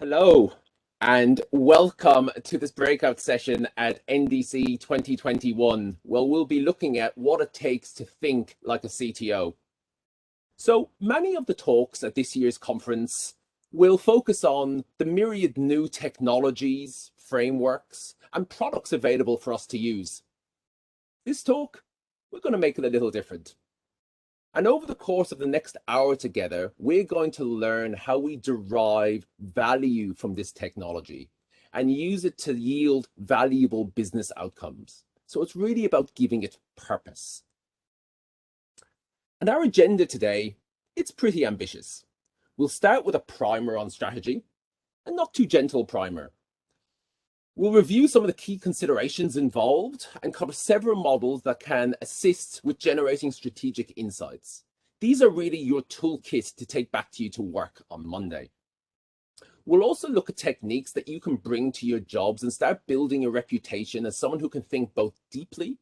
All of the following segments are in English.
Hello, and welcome to this breakout session at NDC 2021, where we'll be looking at what it takes to think like a CTO. So many of the talks at this year's conference will focus on the myriad new technologies, frameworks, and products available for us to use. This talk, we're going to make it a little different. And over the course of the next hour together, we're going to learn how we derive value from this technology and use it to yield valuable business outcomes. So it's really about giving it purpose. And our agenda today, it's pretty ambitious. We'll start with a primer on strategy, a not too gentle primer. We'll review some of the key considerations involved and cover several models that can assist with generating strategic insights. These are really your toolkit to take back to you to work on Monday. We'll also look at techniques that you can bring to your jobs and start building a reputation as someone who can think both deeply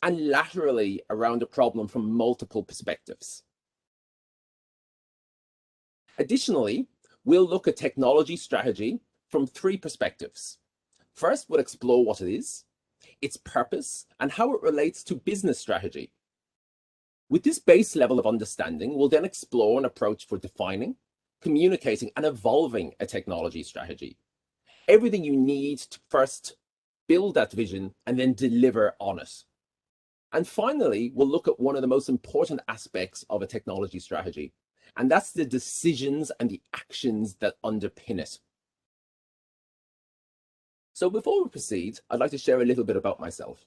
and laterally around a problem from multiple perspectives. Additionally, we'll look at technology strategy from three perspectives. First, we'll explore what it is, its purpose, and how it relates to business strategy. With this base level of understanding, we'll then explore an approach for defining, communicating, and evolving a technology strategy. Everything you need to first build that vision and then deliver on it. And finally, we'll look at one of the most important aspects of a technology strategy, and that's the decisions and the actions that underpin it. So before we proceed, I'd like to share a little bit about myself.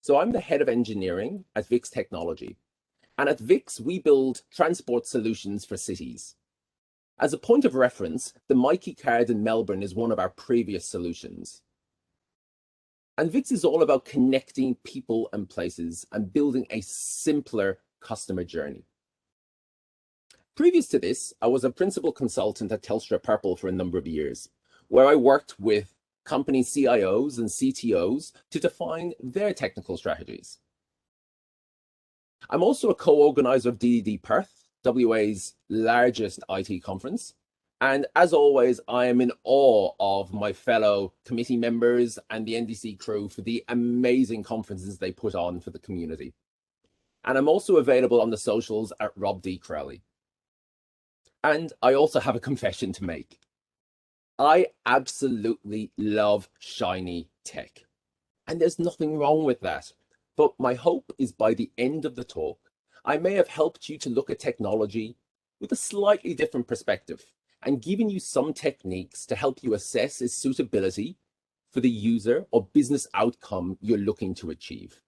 So I'm the head of engineering at VIX Technology. And at VIX, we build transport solutions for cities. As a point of reference, the Mikey card in Melbourne is one of our previous solutions. And VIX is all about connecting people and places and building a simpler customer journey. Previous to this, I was a principal consultant at Telstra Purple for a number of years, where I worked with company CIOs and CTOs to define their technical strategies. I'm also a co-organizer of DDD Perth, WA's largest IT conference. And as always, I am in awe of my fellow committee members and the NDC crew for the amazing conferences they put on for the community. And I'm also available on the socials at Rob D. Crowley. And I also have a confession to make. I absolutely love shiny tech, and there's nothing wrong with that. But my hope is by the end of the talk, I may have helped you to look at technology with a slightly different perspective and given you some techniques to help you assess its suitability for the user or business outcome you're looking to achieve.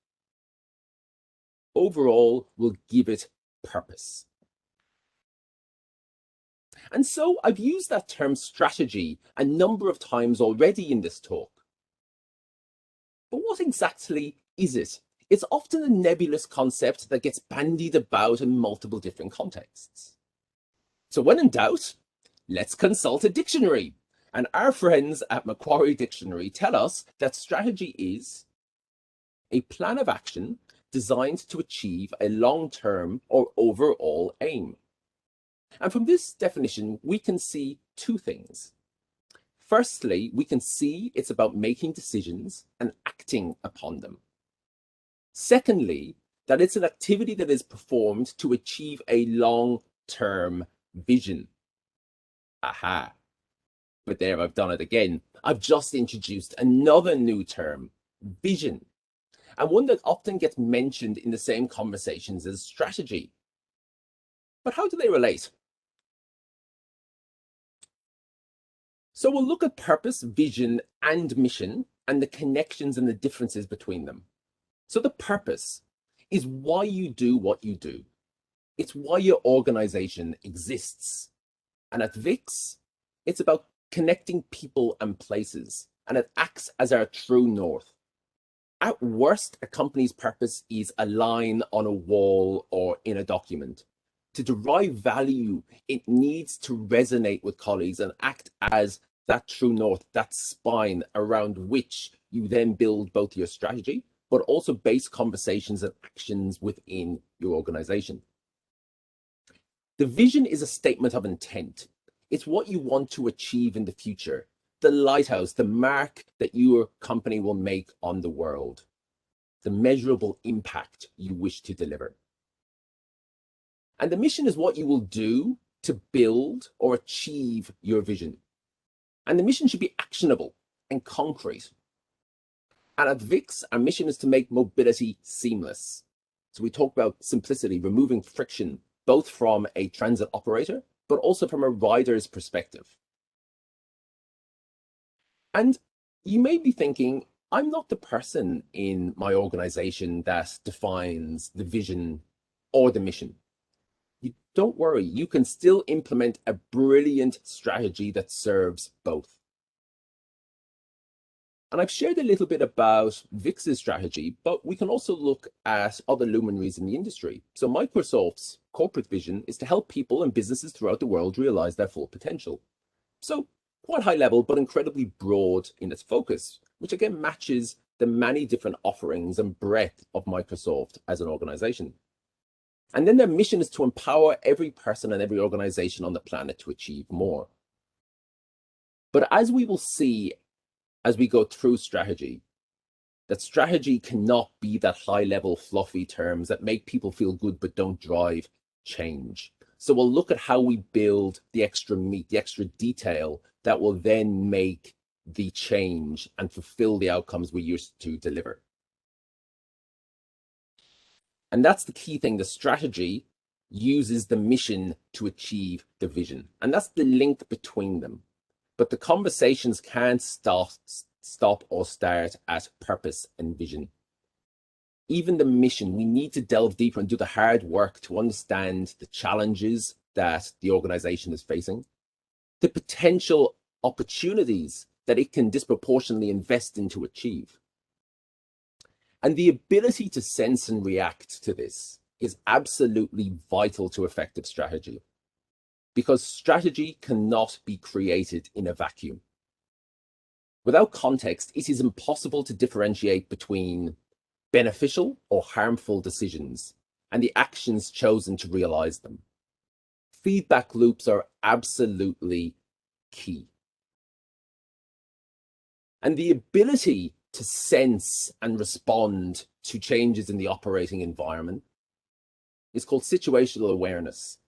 Overall, we'll give it purpose. And so I've used that term strategy a number of times already in this talk. But what exactly is it? It's often a nebulous concept that gets bandied about in multiple different contexts. So when in doubt, let's consult a dictionary. And our friends at Macquarie Dictionary tell us that strategy is a plan of action designed to achieve a long-term or overall aim. And from this definition, we can see two things. Firstly, we can see it's about making decisions and acting upon them. Secondly, that it's an activity that is performed to achieve a long-term vision. Aha. But there, I've done it again. I've just introduced another new term, vision, and one that often gets mentioned in the same conversations as strategy. But how do they relate? So we'll look at purpose, vision, and mission, and the connections and the differences between them. So the purpose is why you do what you do. It's why your organization exists. And at VIX, it's about connecting people and places, and it acts as our true north. At worst, a company's purpose is a line on a wall or in a document. To derive value, it needs to resonate with colleagues and act as that true north, that spine around which you then build both your strategy, but also base conversations and actions within your organization. The vision is a statement of intent. It's what you want to achieve in the future, the lighthouse, the mark that your company will make on the world, the measurable impact you wish to deliver. And the mission is what you will do to build or achieve your vision. And the mission should be actionable and concrete. And at VIX, our mission is to make mobility seamless. So we talk about simplicity, removing friction, both from a transit operator, but also from a rider's perspective. And you may be thinking, I'm not the person in my organization that defines the vision or the mission. Don't worry, you can still implement a brilliant strategy that serves both. And I've shared a little bit about VIX's strategy, but we can also look at other luminaries in the industry. So Microsoft's corporate vision is to help people and businesses throughout the world realize their full potential. So quite high level, but incredibly broad in its focus, which again matches the many different offerings and breadth of Microsoft as an organization. And then their mission is to empower every person and every organization on the planet to achieve more. But as we will see as we go through strategy, that strategy cannot be that high-level fluffy terms that make people feel good but don't drive change. So we'll look at how we build the extra meat, the extra detail that will then make the change and fulfill the outcomes we used to deliver. And that's the key thing. The strategy uses the mission to achieve the vision. And that's the link between them. But the conversations can't stop or start at purpose and vision. Even the mission, we need to delve deeper and do the hard work to understand the challenges that the organization is facing, the potential opportunities that it can disproportionately invest in to achieve. And the ability to sense and react to this is absolutely vital to effective strategy, because strategy cannot be created in a vacuum. Without context, it is impossible to differentiate between beneficial or harmful decisions and the actions chosen to realize them. Feedback loops are absolutely key. And the ability to sense and respond to changes in the operating environment is called situational awareness.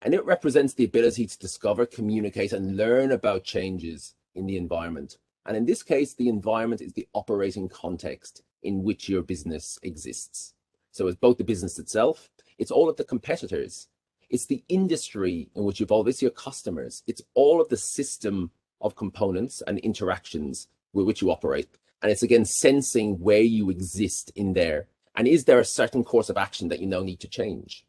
And it represents the ability to discover, communicate, and learn about changes in the environment. And in this case, the environment is the operating context in which your business exists. So it's both the business itself, it's all of the competitors, it's the industry in which you evolve, it's your customers, it's all of the system of components and interactions with which you operate. And it's again sensing where you exist in there. And is there a certain course of action that you now need to change?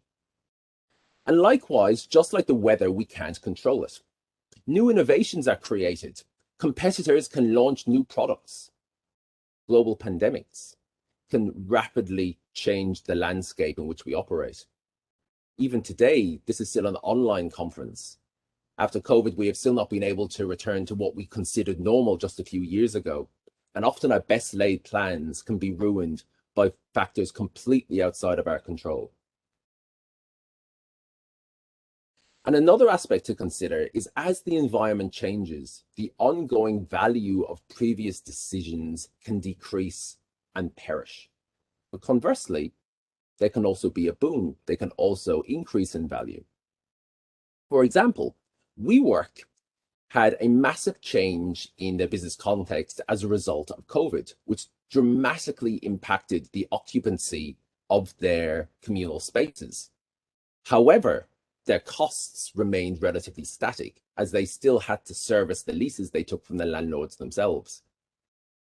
And likewise, just like the weather, we can't control it. New innovations are created. Competitors can launch new products. Global pandemics can rapidly change the landscape in which we operate. Even today, this is still an online conference. After COVID, we have still not been able to return to what we considered normal just a few years ago. And often our best laid plans can be ruined by factors completely outside of our control. And another aspect to consider is as the environment changes, the ongoing value of previous decisions can decrease and perish. But conversely, they can also be a boon. They can also increase in value. For example, WeWork had a massive change in their business context as a result of COVID, which dramatically impacted the occupancy of their communal spaces. However, their costs remained relatively static as they still had to service the leases they took from the landlords themselves.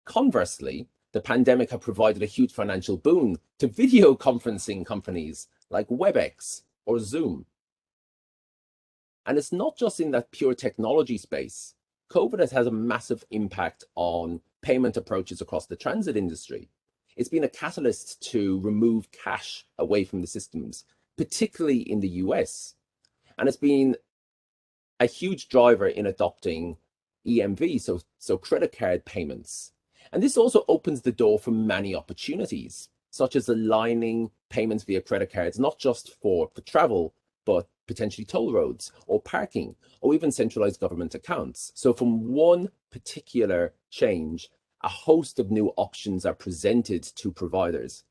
Conversely, the pandemic had provided a huge financial boon to video conferencing companies like WebEx or Zoom. And it's not just in that pure technology space. COVID has had a massive impact on payment approaches across the transit industry. It's been a catalyst to remove cash away from the systems, particularly in the US. And it's been a huge driver in adopting EMV, so credit card payments. And this also opens the door for many opportunities, such as aligning payments via credit cards, not just for travel, but potentially toll roads or parking or even centralized government accounts. So from one particular change, a host of new options are presented to providers,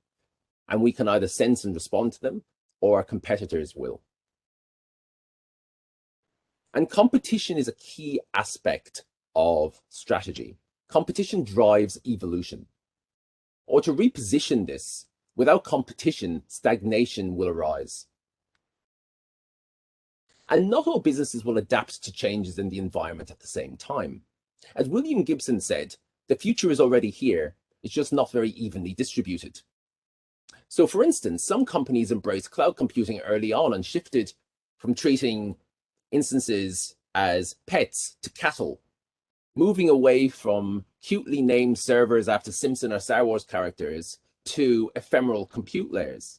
and we can either sense and respond to them, or our competitors will. And competition is a key aspect of strategy. Competition drives evolution. Or to reposition this, without competition, stagnation will arise. And not all businesses will adapt to changes in the environment at the same time. As William Gibson said, the future is already here, it's just not very evenly distributed. So for instance, some companies embraced cloud computing early on and shifted from treating instances as pets to cattle, moving away from cutely named servers after Simpson or Star Wars characters to ephemeral compute layers.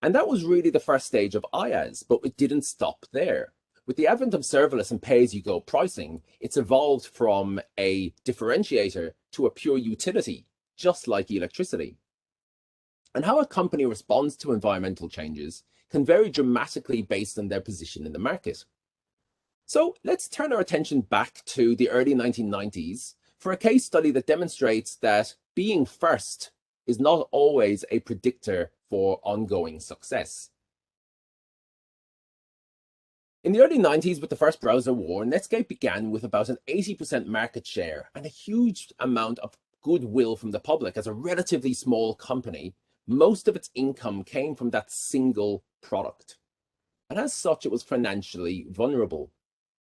And that was really the first stage of IaaS, but it didn't stop there. With the advent of serverless and pay-as-you-go pricing, it's evolved from a differentiator to a pure utility, just like electricity. And how a company responds to environmental changes can vary dramatically based on their position in the market. So let's turn our attention back to the early 1990s for a case study that demonstrates that being first is not always a predictor for ongoing success. In the early 90s, with the first browser war, Netscape began with about an 80% market share and a huge amount of goodwill from the public. As a relatively small company, most of its income came from that single product. And as such, it was financially vulnerable.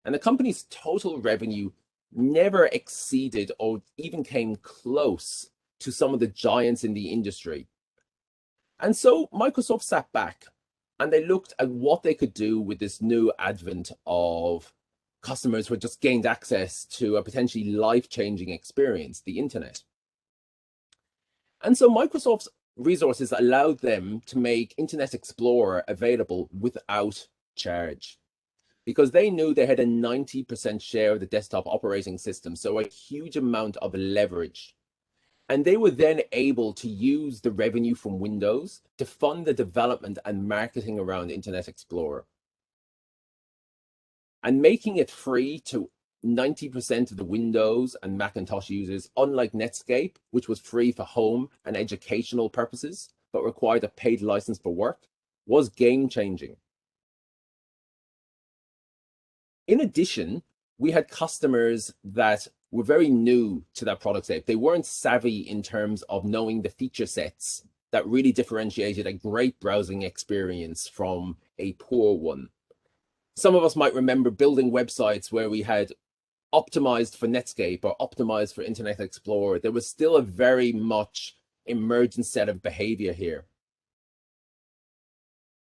And the company's total revenue never exceeded or even came close to some of the giants in the industry. And so Microsoft sat back and they looked at what they could do with this new advent of customers who had just gained access to a potentially life-changing experience, the internet. And so Microsoft's resources allowed them to make Internet Explorer available without charge, because they knew they had a 90% share of the desktop operating system, so a huge amount of leverage. And they were then able to use the revenue from Windows to fund the development and marketing around Internet Explorer. And making it free to 90% of the Windows and Macintosh users, unlike Netscape, which was free for home and educational purposes, but required a paid license for work, was game-changing. In addition, we had customers that were very new to that product set. They weren't savvy in terms of knowing the feature sets that really differentiated a great browsing experience from a poor one. Some of us might remember building websites where we had optimized for Netscape or optimized for Internet Explorer. There was still a very much emergent set of behavior here.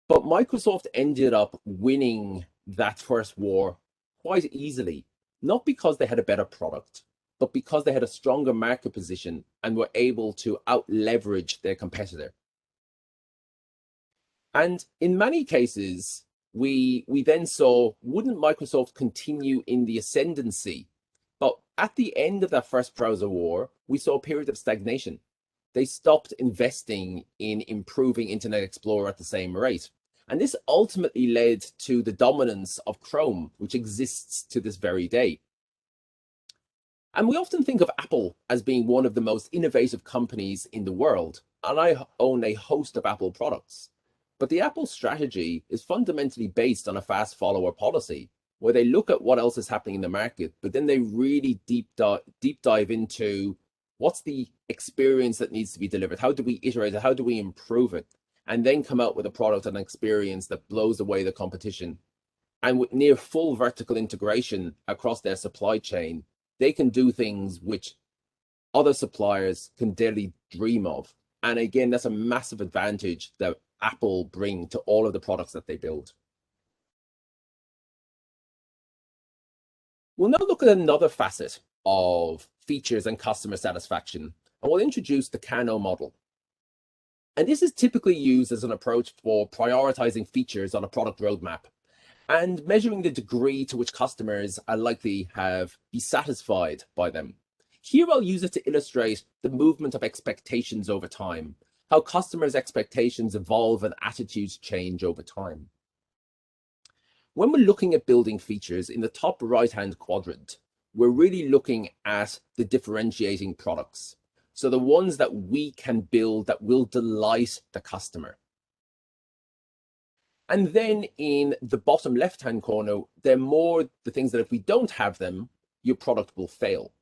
But Microsoft ended up winning that first war quite easily, not because they had a better product, but because they had a stronger market position and were able to out-leverage their competitor. And in many cases, we then saw, wouldn't Microsoft continue in the ascendancy? But at the end of that first browser war, we saw a period of stagnation. They stopped investing in improving Internet Explorer at the same rate. And this ultimately led to the dominance of Chrome, which exists to this very day. And we often think of Apple as being one of the most innovative companies in the world, and I own a host of Apple products. But the Apple strategy is fundamentally based on a fast follower policy, where they look at what else is happening in the market, but then they really deep dive into what's the experience that needs to be delivered, how do we iterate it, how do we improve it, and then come out with a product and experience that blows away the competition. And with near full vertical integration across their supply chain, they can do things which other suppliers can barely dream of. And again, that's a massive advantage that Apple bring to all of the products that they build. We'll now look at another facet of features and customer satisfaction, and we'll introduce the Kano model. And this is typically used as an approach for prioritizing features on a product roadmap and measuring the degree to which customers are likely be satisfied by them. Here I'll use it to illustrate the movement of expectations over time. how customers' expectations evolve and attitudes change over time. When we're looking at building features in the top right-hand quadrant, we're really looking at the differentiating products. So the ones that we can build that will delight the customer. And then in the bottom left-hand corner, they're more the things that if we don't have them, your product will fail.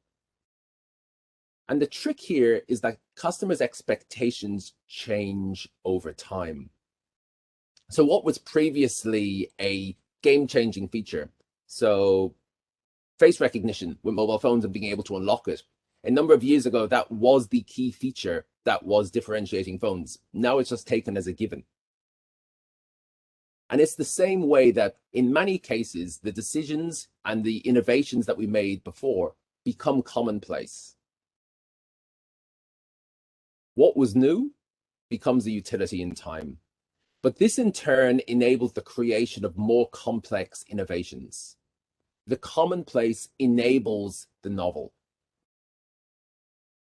And the trick here is that customers' expectations change over time. So what was previously a game-changing feature, so face recognition with mobile phones and being able to unlock it, a number of years ago, that was the key feature that was differentiating phones. Now it's just taken as a given. And it's the same way that in many cases, the decisions and the innovations that we made before become commonplace. What was new becomes a utility in time. But this in turn enables the creation of more complex innovations. The commonplace enables the novel.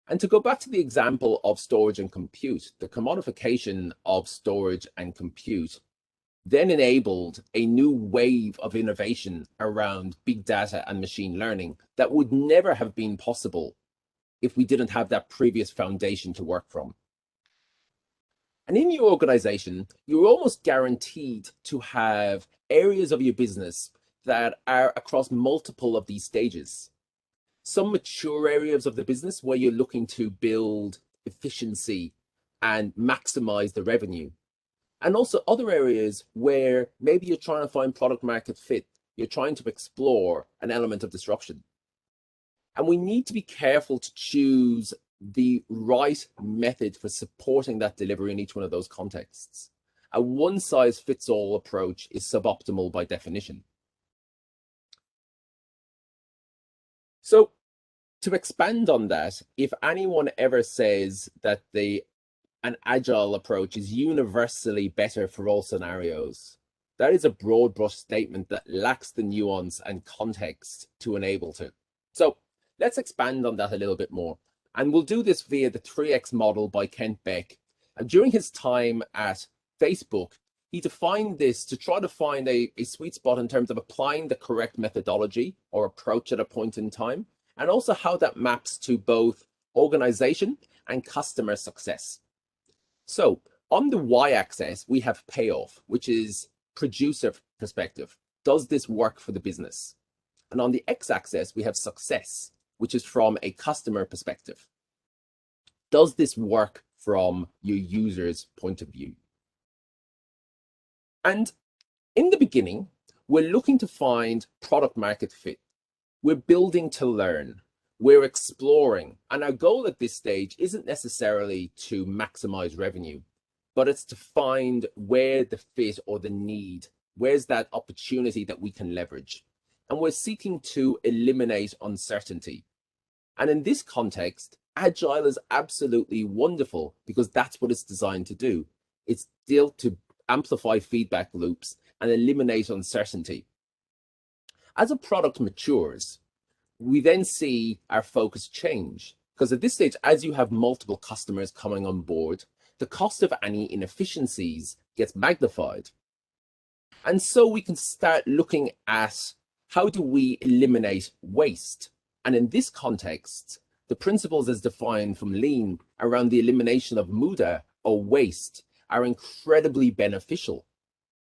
And to go back to the example of storage and compute, the commodification of storage and compute then enabled a new wave of innovation around big data and machine learning that would never have been possible if we didn't have that previous foundation to work from. And in your organization, you're almost guaranteed to have areas of your business that are across multiple of these stages. Some mature areas of the business where you're looking to build efficiency and maximize the revenue. And also other areas where maybe you're trying to find product market fit. You're trying to explore an element of disruption. And we need to be careful to choose the right method for supporting that delivery in each one of those contexts. A one-size-fits-all approach is suboptimal by definition. So to expand on that, if anyone ever says that an agile approach is universally better for all scenarios, that is a broad brush statement that lacks the nuance and context to enable to. So let's expand on that a little bit more. And we'll do this via the 3X model by Kent Beck. And during his time at Facebook, he defined this to try to find a sweet spot in terms of applying the correct methodology or approach at a point in time, and also how that maps to both organization and customer success. So on the y-axis, we have payoff, which is producer perspective. Does this work for the business? And on the x-axis, we have success, which is from a customer perspective. Does this work from your user's point of view? And in the beginning, we're looking to find product market fit. We're building to learn. We're exploring. And our goal at this stage isn't necessarily to maximize revenue, but it's to find where the fit or the need, where's that opportunity that we can leverage. And we're seeking to eliminate uncertainty. And in this context, Agile is absolutely wonderful because that's what it's designed to do. It's built to amplify feedback loops and eliminate uncertainty. As a product matures, we then see our focus change, because at this stage, as you have multiple customers coming on board, the cost of any inefficiencies gets magnified. And so we can start looking at how do we eliminate waste? And in this context, the principles as defined from Lean around the elimination of OODA or waste are incredibly beneficial.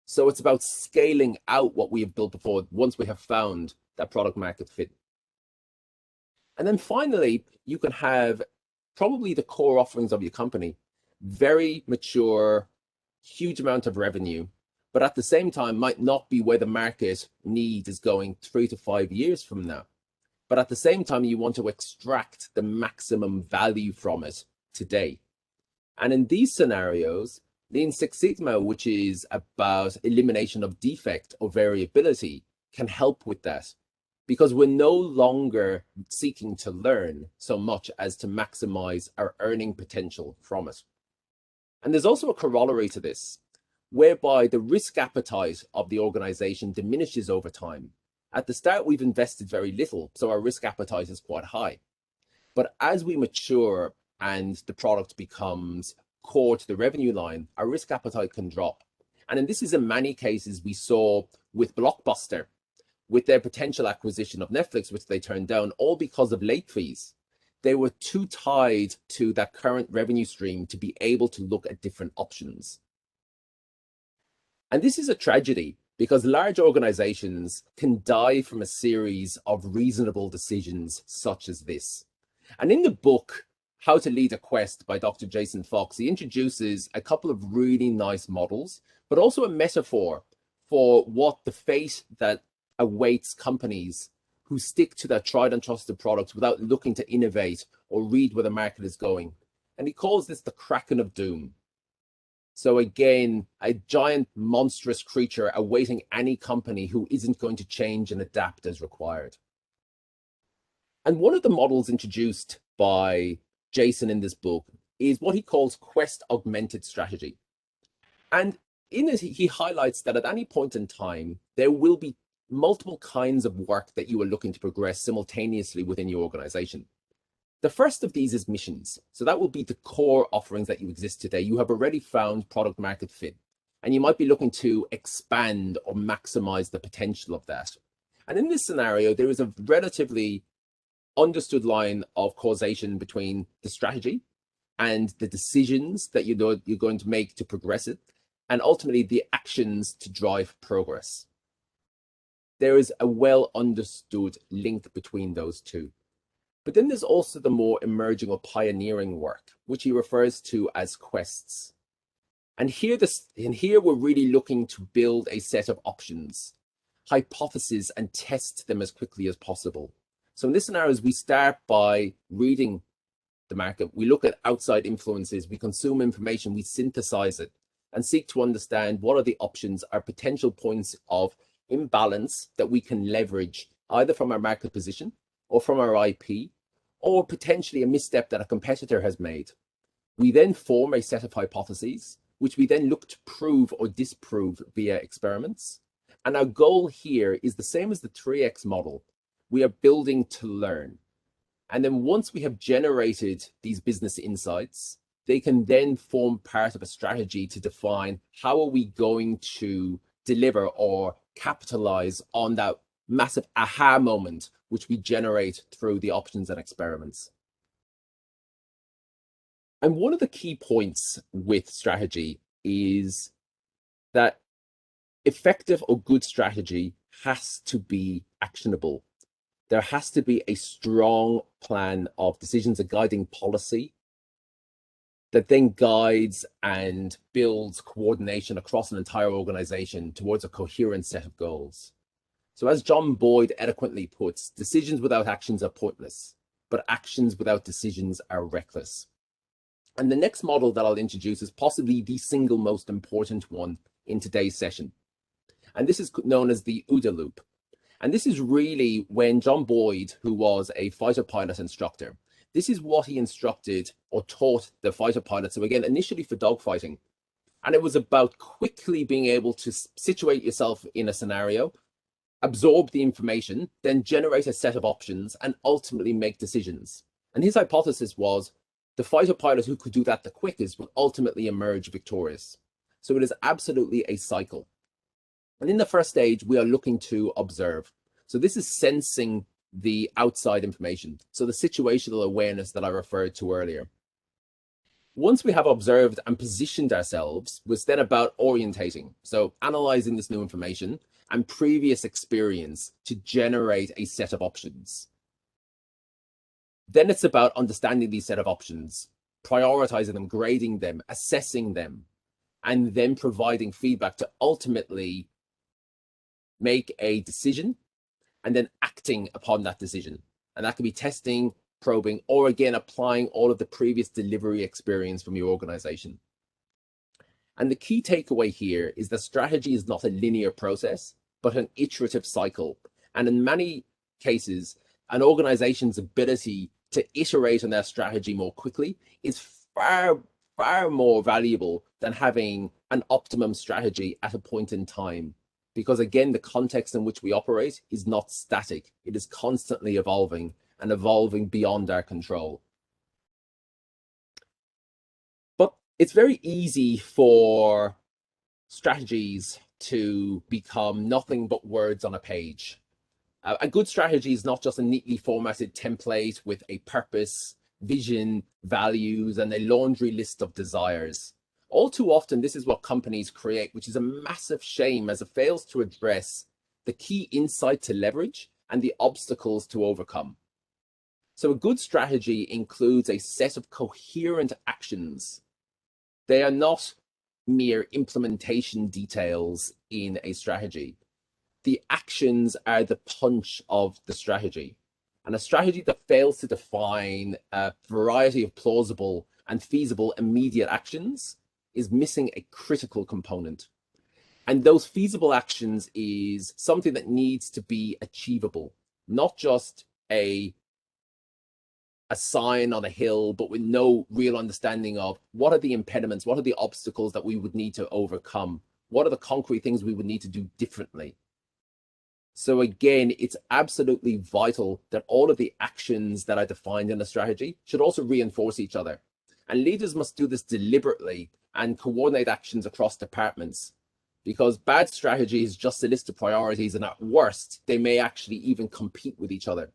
So it's about scaling out what we have built before once we have found that product market fit. And then finally, you can have probably the core offerings of your company, very mature, huge amount of revenue, but at the same time might not be where the market need is going 3 to 5 years from now. But at the same time, you want to extract the maximum value from it today. And in these scenarios, Lean Six Sigma, which is about elimination of defect or variability, can help with that, because we're no longer seeking to learn so much as to maximize our earning potential from it. And there's also a corollary to this, whereby the risk appetite of the organization diminishes over time. At the start, we've invested very little, so our risk appetite is quite high. But as we mature and the product becomes core to the revenue line, our risk appetite can drop. And this is in many cases we saw with Blockbuster, with their potential acquisition of Netflix, which they turned down, all because of late fees. They were too tied to that current revenue stream to be able to look at different options. And this is a tragedy because large organizations can die from a series of reasonable decisions such as this. And in the book, How to Lead a Quest by Dr. Jason Fox, he introduces a couple of really nice models, but also a metaphor for what the fate that awaits companies who stick to their tried and trusted products without looking to innovate or read where the market is going. And he calls this the Kraken of Doom. So again, a giant monstrous creature awaiting any company who isn't going to change and adapt as required. And one of the models introduced by Jason in this book is what he calls quest augmented strategy. And in it, he highlights that at any point in time, there will be multiple kinds of work that you are looking to progress simultaneously within your organization. The first of these is missions. So that will be the core offerings that you exist today. You have already found product market fit, and you might be looking to expand or maximize the potential of that. And in this scenario, there is a relatively understood line of causation between the strategy and the decisions that you're going to make to progress it, and ultimately the actions to drive progress. There is a well understood link between those two. But then there's also the more emerging or pioneering work, which he refers to as quests. And here we're really looking to build a set of options, hypotheses, and test them as quickly as possible. So in this scenario, we start by reading the market. We look at outside influences, we consume information, we synthesize it, and seek to understand what are the options, our potential points of imbalance that we can leverage either from our market position or from our IP, or potentially a misstep that a competitor has made. We then form a set of hypotheses, which we then look to prove or disprove via experiments. And our goal here is the same as the 3X model. We are building to learn. And then once we have generated these business insights, they can then form part of a strategy to define how are we going to deliver or capitalize on that massive aha moment, which we generate through the options and experiments. And one of the key points with strategy is that effective or good strategy has to be actionable. There has to be a strong plan of decisions, a guiding policy that then guides and builds coordination across an entire organization towards a coherent set of goals. So as John Boyd eloquently puts, decisions without actions are pointless, but actions without decisions are reckless. And the next model that I'll introduce is possibly the single most important one in today's session. And this is known as the OODA loop. And this is really when John Boyd, who was a fighter pilot instructor, this is what he instructed or taught the fighter pilots. So again, initially for dogfighting. And it was about quickly being able to situate yourself in a scenario, absorb the information, then generate a set of options and ultimately make decisions. And his hypothesis was the fighter pilot who could do that the quickest will ultimately emerge victorious. So it is absolutely a cycle. And in the first stage, we are looking to observe. So this is sensing the outside information. So the situational awareness that I referred to earlier. Once we have observed and positioned ourselves, it's then about orientating. So analyzing this new information and previous experience to generate a set of options. Then it's about understanding these set of options, prioritizing them, grading them, assessing them, and then providing feedback to ultimately make a decision and then acting upon that decision. And that can be testing, probing, or again, applying all of the previous delivery experience from your organization. And the key takeaway here is that strategy is not a linear process, but an iterative cycle. And in many cases, an organization's ability to iterate on their strategy more quickly is far, far more valuable than having an optimum strategy at a point in time. Because again, the context in which we operate is not static. It is constantly evolving and evolving beyond our control. But It's very easy for strategies to become nothing but words on a page. A good strategy is not just a neatly formatted template with a purpose, vision, values, and a laundry list of desires. All too often, this is what companies create, which is a massive shame as it fails to address the key insight to leverage and the obstacles to overcome. So a good strategy includes a set of coherent actions. They are not mere implementation details in a strategy. The actions are the punch of the strategy. And a strategy that fails to define a variety of plausible and feasible immediate actions is missing a critical component. And those feasible actions is something that needs to be achievable, not just a sign on a hill, but with no real understanding of what are the impediments, what are the obstacles that we would need to overcome, what are the concrete things we would need to do differently. So again, it's absolutely vital that all of the actions that are defined in a strategy should also reinforce each other. And leaders must do this deliberately and coordinate actions across departments, because bad strategies just a list of priorities, and at worst, they may actually even compete with each other.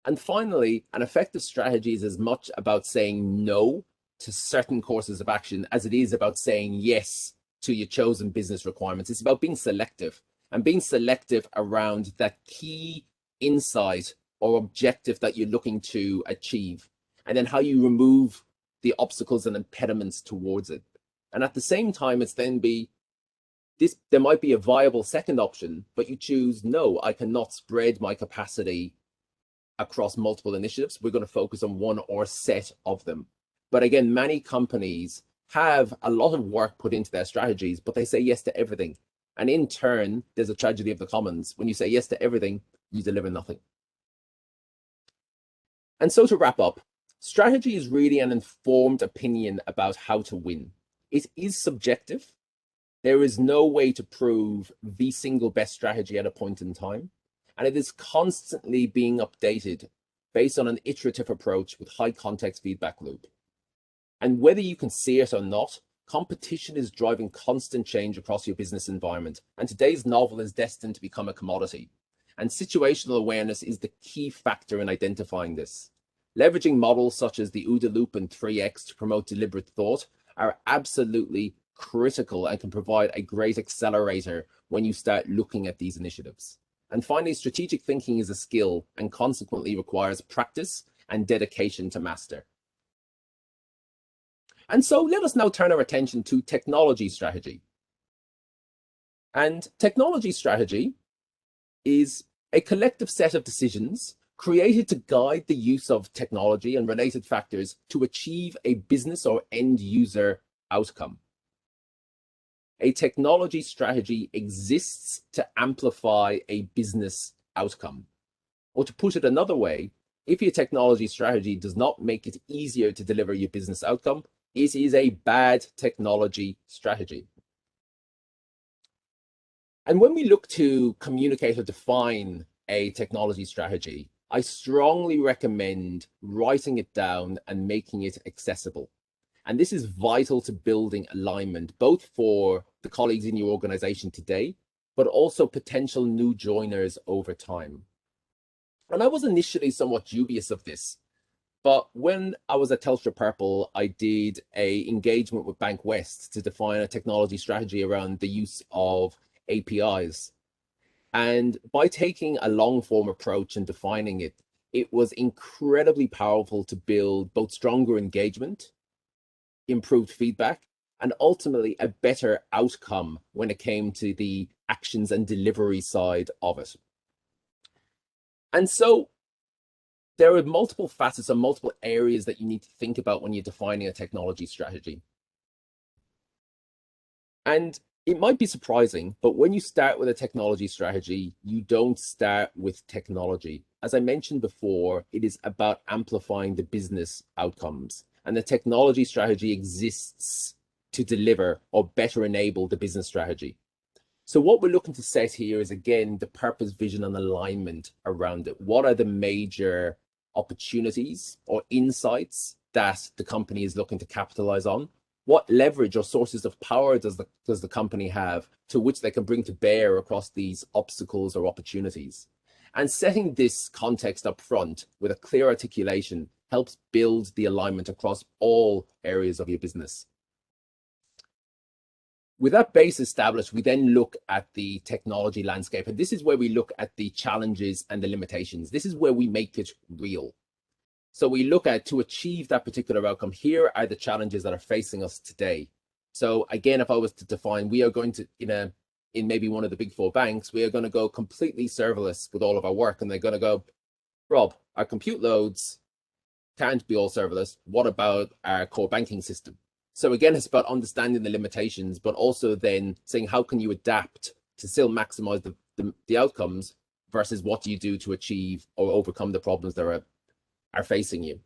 And finally, an effective strategy is as much about saying no to certain courses of action as it is about saying yes to your chosen business requirements. It's about being selective, and being selective around that key insight or objective that you're looking to achieve, and then how you remove the obstacles and impediments towards it. And at the same time, it's then there might be a viable second option, but you choose, no, I cannot spread my capacity across multiple initiatives. We're going to focus on one or set of them. But again, many companies have a lot of work put into their strategies, but they say yes to everything. And in turn, there's a tragedy of the commons. When you say yes to everything, you deliver nothing. And so to wrap up, strategy is really an informed opinion about how to win. It is subjective. There is no way to prove the single best strategy at a point in time. And it is constantly being updated based on an iterative approach with high context feedback loop. And whether you can see it or not, competition is driving constant change across your business environment. And today's novel is destined to become a commodity. And situational awareness is the key factor in identifying this. Leveraging models such as the OODA loop and 3X to promote deliberate thought are absolutely critical and can provide a great accelerator when you start looking at these initiatives. And finally, strategic thinking is a skill and consequently requires practice and dedication to master. And so let us now turn our attention to technology strategy. And technology strategy is a collective set of decisions created to guide the use of technology and related factors to achieve a business or end user outcome. A technology strategy exists to amplify a business outcome. Or to put it another way, if your technology strategy does not make it easier to deliver your business outcome, it is a bad technology strategy. And when we look to communicate or define a technology strategy, I strongly recommend writing it down and making it accessible. And this is vital to building alignment, both for the colleagues in your organization today, but also potential new joiners over time. And I was initially somewhat dubious of this, but when I was at Telstra Purple, I did an engagement with Bank West to define a technology strategy around the use of APIs. And by taking a long form approach and defining it, it was incredibly powerful to build both stronger engagement, improved feedback, and ultimately a better outcome when it came to the actions and delivery side of it. And so there are multiple facets and multiple areas that you need to think about when you're defining a technology strategy. And it might be surprising, but when you start with a technology strategy, you don't start with technology. As I mentioned before, it is about amplifying the business outcomes. And the technology strategy exists to deliver or better enable the business strategy. So what we're looking to set here is, again, the purpose, vision, and alignment around it. What are the major opportunities or insights that the company is looking to capitalize on. What leverage or sources of power does the company have to which they can bring to bear across these obstacles or opportunities? And setting this context up front with a clear articulation helps build the alignment across all areas of your business. With that base established, we then look at the technology landscape. And this is where we look at the challenges and the limitations. This is where we make it real. So we look at, to achieve that particular outcome, here are the challenges that are facing us today. So again, if I was to define, we are going to, in maybe one of the big four banks, we are going to go completely serverless with all of our work. And they're going to go, Rob, our compute loads can't be all serverless. What about our core banking system? So again, it's about understanding the limitations, but also then saying, how can you adapt to still maximize the outcomes versus what do you do to achieve or overcome the problems that are facing you?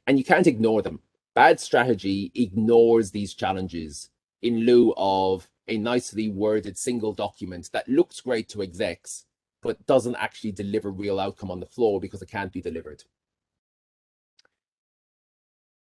And you can't ignore them. Bad strategy ignores these challenges in lieu of a nicely worded single document that looks great to execs, but doesn't actually deliver real outcome on the floor because it can't be delivered.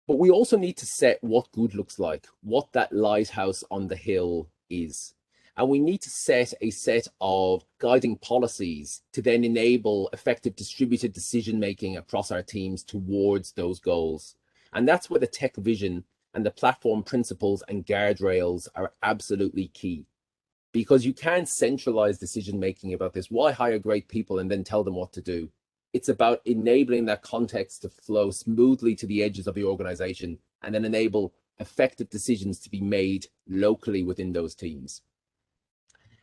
But we also need to set what good looks like, what that lighthouse on the hill is. And we need to set a set of guiding policies to then enable effective distributed decision-making across our teams towards those goals. And that's where the tech vision and the platform principles and guardrails are absolutely key. Because you can't centralize decision-making about this. Why hire great people and then tell them what to do? It's about enabling that context to flow smoothly to the edges of the organization and then enable effective decisions to be made locally within those teams.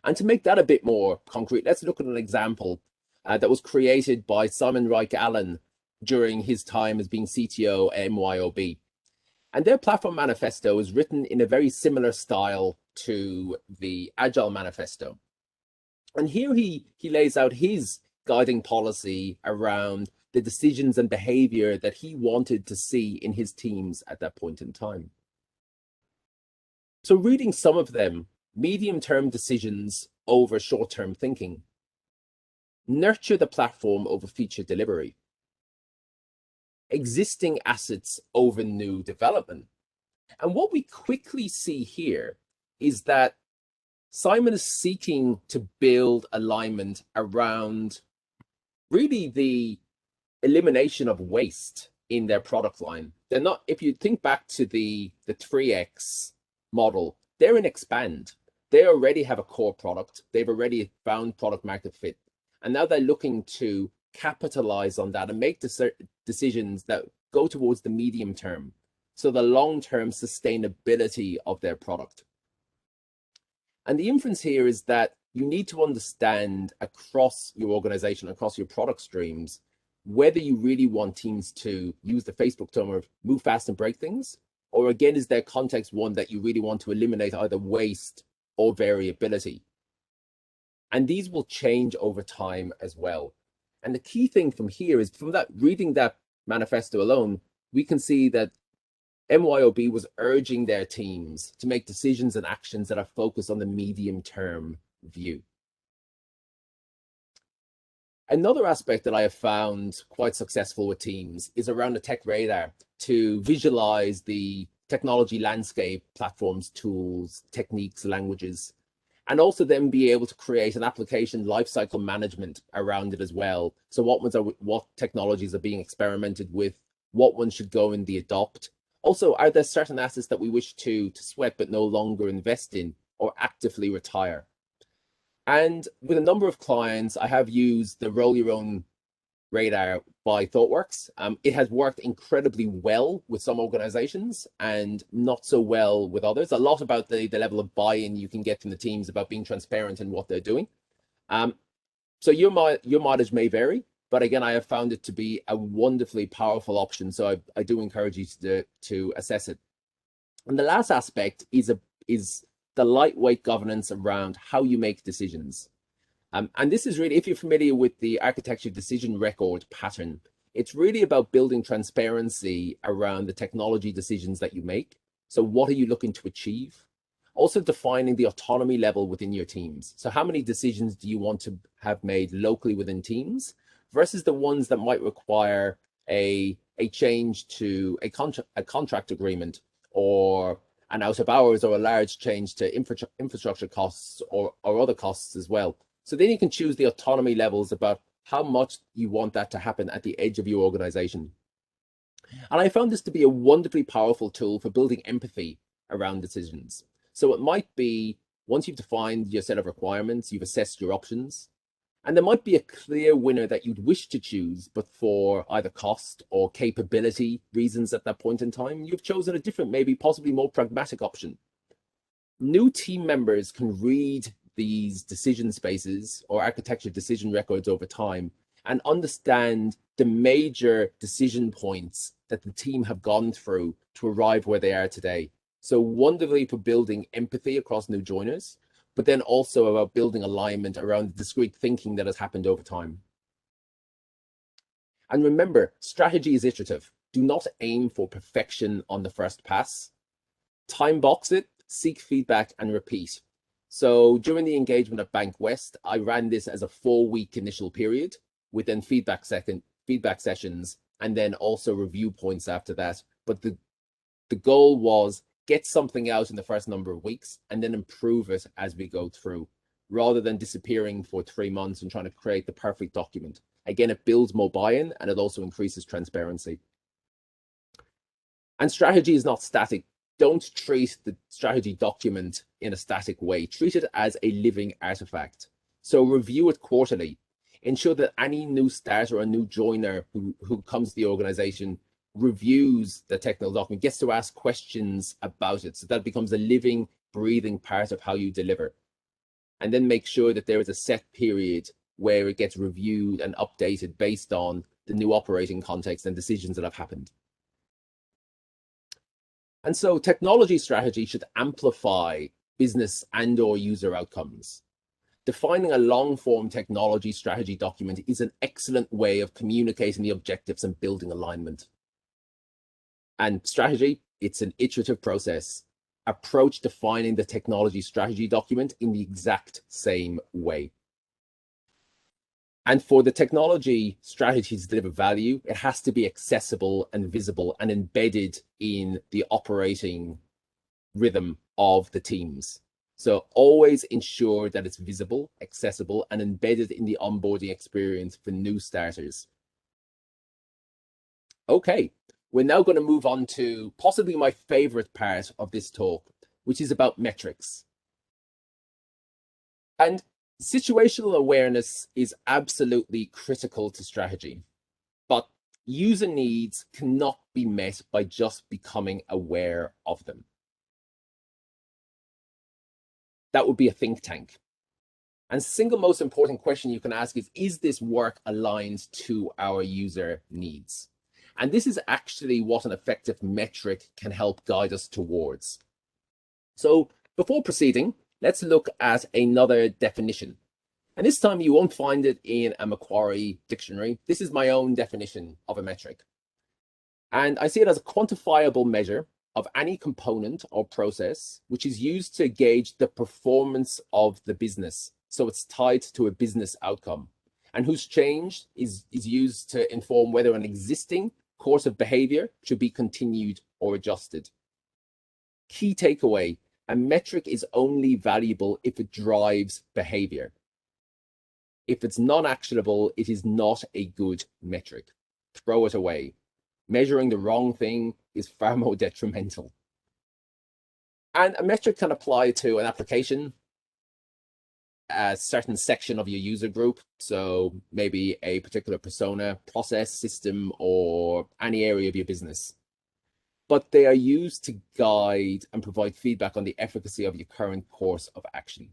And to make that a bit more concrete, let's look at an example that was created by Simon Reich Allen during his time as being CTO at MYOB. And their platform manifesto is written in a very similar style to the Agile manifesto. And here he lays out his guiding policy around the decisions and behavior that he wanted to see in his teams at that point in time. So reading some of them: medium-term decisions over short-term thinking, nurture the platform over feature delivery, existing assets over new development. And what we quickly see here is that Simon is seeking to build alignment around really the elimination of waste in their product line. They're not, if you think back to the 3X model, they're in expand. They already have a core product. They've already found product market fit. And now they're looking to capitalize on that and make decisions that go towards the medium term. So the long-term sustainability of their product. And the inference here is that you need to understand across your organization, across your product streams, whether you really want teams to use the Facebook term of move fast and break things, or again, is their context one that you really want to eliminate either waste or variability? And these will change over time as well. And the key thing from here is, from that, reading that manifesto alone, we can see that MYOB was urging their teams to make decisions and actions that are focused on the medium-term view. Another aspect that I have found quite successful with teams is around the tech radar, to visualize the technology landscape, platforms, tools, techniques, languages, and also then be able to create an application lifecycle management around it as well. So what technologies are being experimented with, what ones should go in the adopt. Also, are there certain assets that we wish to sweat but no longer invest in or actively retire? And with a number of clients, I have used the Roll Your Own Radar by ThoughtWorks. It has worked incredibly well with some organizations and not so well with others. A lot about the level of buy-in you can get from the teams about being transparent in what they're doing. So your mileage may vary, but again, I have found it to be a wonderfully powerful option. So I do encourage you to assess it. And the last aspect is the lightweight governance around how you make decisions. And this is really, if you're familiar with the architecture decision record pattern, it's really about building transparency around the technology decisions that you make. So what are you looking to achieve? Also defining the autonomy level within your teams. So how many decisions do you want to have made locally within teams versus the ones that might require a a change to a contract agreement, or an out of hours, or a large change to infrastructure costs, or other costs as well. So then you can choose the autonomy levels about how much you want that to happen at the edge of your organization. And I found this to be a wonderfully powerful tool for building empathy around decisions. So it might be, once you've defined your set of requirements, you've assessed your options, and there might be a clear winner that you'd wish to choose, but for either cost or capability reasons at that point in time, you've chosen a different, maybe possibly more pragmatic option. New team members can read these decision spaces or architecture decision records over time and understand the major decision points that the team have gone through to arrive where they are today. So wonderfully for building empathy across new joiners, but then also about building alignment around the discrete thinking that has happened over time. And remember, strategy is iterative. Do not aim for perfection on the first pass. Time box it, seek feedback, and repeat. So during the engagement at Bank West, I ran this as a 4-week initial period with then feedback sessions, and then also review points after that. But the goal was get something out in the first number of weeks and then improve it as we go through, rather than disappearing for 3 months and trying to create the perfect document. Again, it builds more buy-in and it also increases transparency. And strategy is not static. Don't treat the strategy document in a static way. Treat it as a living artifact. So review it quarterly. Ensure that any new starter or new joiner who comes to the organization reviews the technical document, gets to ask questions about it, so that it becomes a living, breathing part of how you deliver. And then make sure that there is a set period where it gets reviewed and updated based on the new operating context and decisions that have happened. And so technology strategy should amplify business and/or user outcomes. Defining a long-form technology strategy document is an excellent way of communicating the objectives and building alignment. And strategy, it's an iterative process. Approach defining the technology strategy document in the exact same way. And for the technology strategy to deliver value, it has to be accessible and visible and embedded in the operating rhythm of the teams. So always ensure that it's visible, accessible, and embedded in the onboarding experience for new starters. Okay, we're now going to move on to possibly my favorite part of this talk, which is about metrics. And situational awareness is absolutely critical to strategy, but user needs cannot be met by just becoming aware of them. That would be a think tank. And the single most important question you can ask is this work aligned to our user needs? And this is actually what an effective metric can help guide us towards. So before proceeding, let's look at another definition. And this time you won't find it in a Macquarie dictionary. This is my own definition of a metric. And I see it as a quantifiable measure of any component or process which is used to gauge the performance of the business. So it's tied to a business outcome, and whose change is used to inform whether an existing course of behavior should be continued or adjusted. Key takeaway: a metric is only valuable if it drives behavior. If it's non-actionable, it is not a good metric. Throw it away. Measuring the wrong thing is far more detrimental. And a metric can apply to an application, a certain section of your user group, so maybe a particular persona, process, system, or any area of your business. But they are used to guide and provide feedback on the efficacy of your current course of action.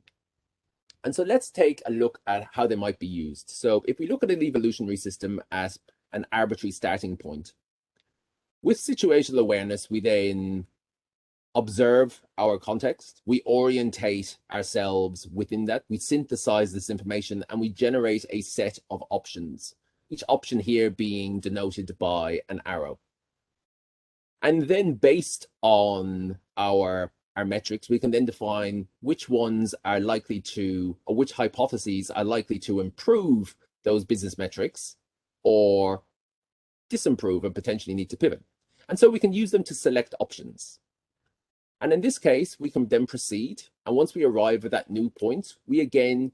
And so let's take a look at how they might be used. So if we look at an evolutionary system as an arbitrary starting point, with situational awareness, we then observe our context, we orientate ourselves within that, we synthesize this information, and we generate a set of options, each option here being denoted by an arrow. And then based on our metrics, we can then define which ones are likely to, or which hypotheses are likely to improve those business metrics, or disapprove and potentially need to pivot. And so we can use them to select options. And in this case, we can then proceed. And once we arrive at that new point, we again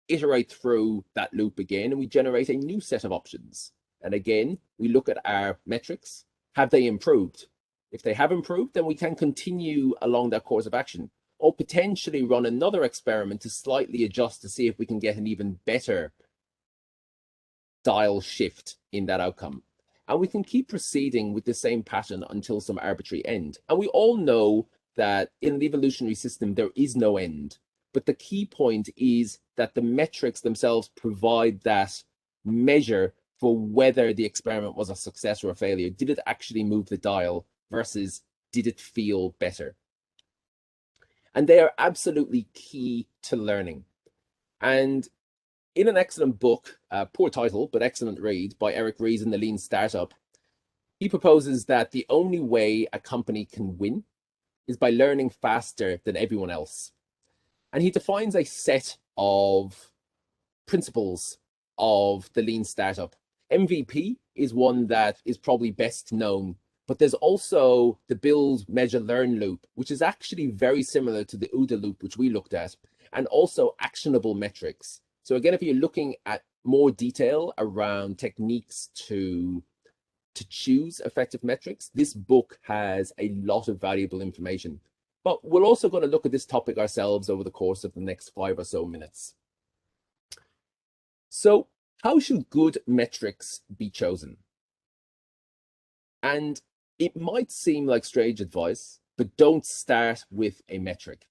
iterate through that loop again, and we generate a new set of options. And again, we look at our metrics. Have they improved? If they have improved, then we can continue along that course of action, or potentially run another experiment to slightly adjust to see if we can get an even better dial shift in that outcome. And we can keep proceeding with the same pattern until some arbitrary end. And we all know that in an evolutionary system, there is no end. But the key point is that the metrics themselves provide that measure for whether the experiment was a success or a failure. Did it actually move the dial versus did it feel better? And they are absolutely key to learning. And in an excellent book, poor title, but excellent read, by Eric Ries in The Lean Startup, he proposes that the only way a company can win is by learning faster than everyone else. And he defines a set of principles of the lean startup. MVP is one that is probably best known, but there's also the build, measure, learn loop, which is actually very similar to the OODA loop, which we looked at, and also actionable metrics. So again, if you're looking at more detail around techniques to choose effective metrics, this book has a lot of valuable information. But we're also going to look at this topic ourselves over the course of the next 5 or so minutes. So how should good metrics be chosen? And it might seem like strange advice, but don't start with a metric.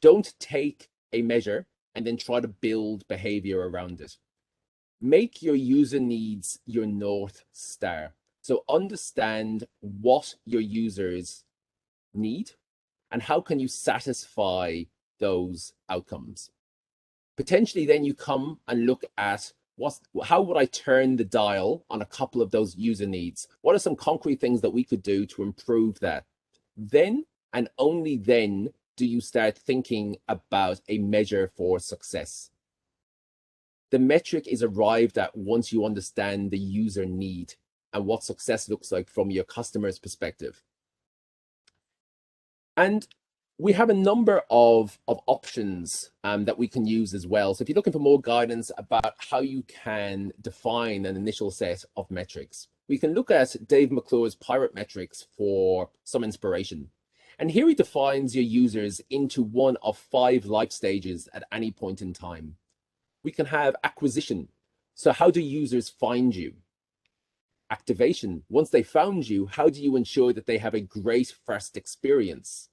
Don't take a measure and then try to build behavior around it. Make your user needs your North Star. So understand what your users need and how can you satisfy those outcomes. Potentially then you come and look at how would I turn the dial on a couple of those user needs? What are some concrete things that we could do to improve that? Then and only then do you start thinking about a measure for success. The metric is arrived at once you understand the user need and what success looks like from your customer's perspective. And we have a number of options that we can use as well. So if you're looking for more guidance about how you can define an initial set of metrics, we can look at Dave McClure's Pirate Metrics for some inspiration. And here he defines your users into one of 5 life stages at any point in time. We can have acquisition. So how do users find you? Activation. Once they found you, how do you ensure that they have a great first experience?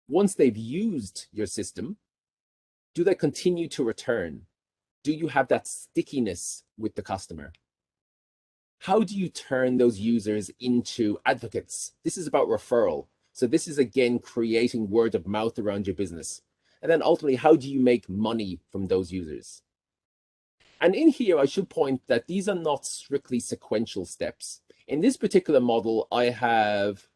Once they've used your system, do they continue to return? Do you have that stickiness with the customer? How do you turn those users into advocates? This is about referral. So this is, again, creating word of mouth around your business. And then ultimately, how do you make money from those users? And in here, I should point that these are not strictly sequential steps. In this particular model, I have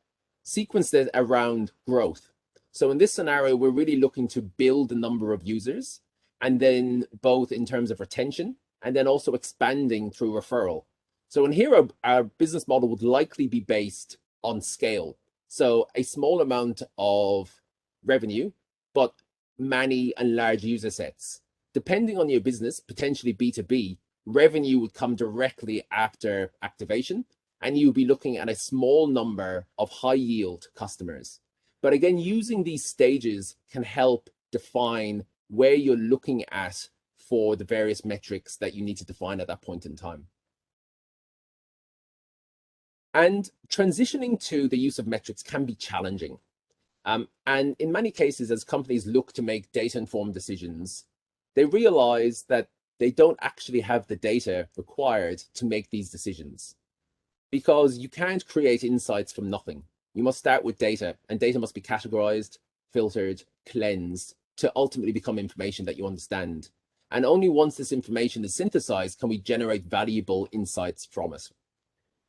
sequenced it around growth. So in this scenario, we're really looking to build the number of users, and then both in terms of retention, and then also expanding through referral. So in here, our business model would likely be based on scale. So a small amount of revenue, but many and large user sets. Depending on your business, potentially B2B, revenue would come directly after activation, and you'll be looking at a small number of high yield customers. But again, using these stages can help define where you're looking at for the various metrics that you need to define at that point in time. And transitioning to the use of metrics can be challenging. And in many cases, as companies look to make data-informed decisions, they realize that they don't actually have the data required to make these decisions, because you can't create insights from nothing. You must start with data, and data must be categorized, filtered, cleansed to ultimately become information that you understand. And only once this information is synthesized can we generate valuable insights from it.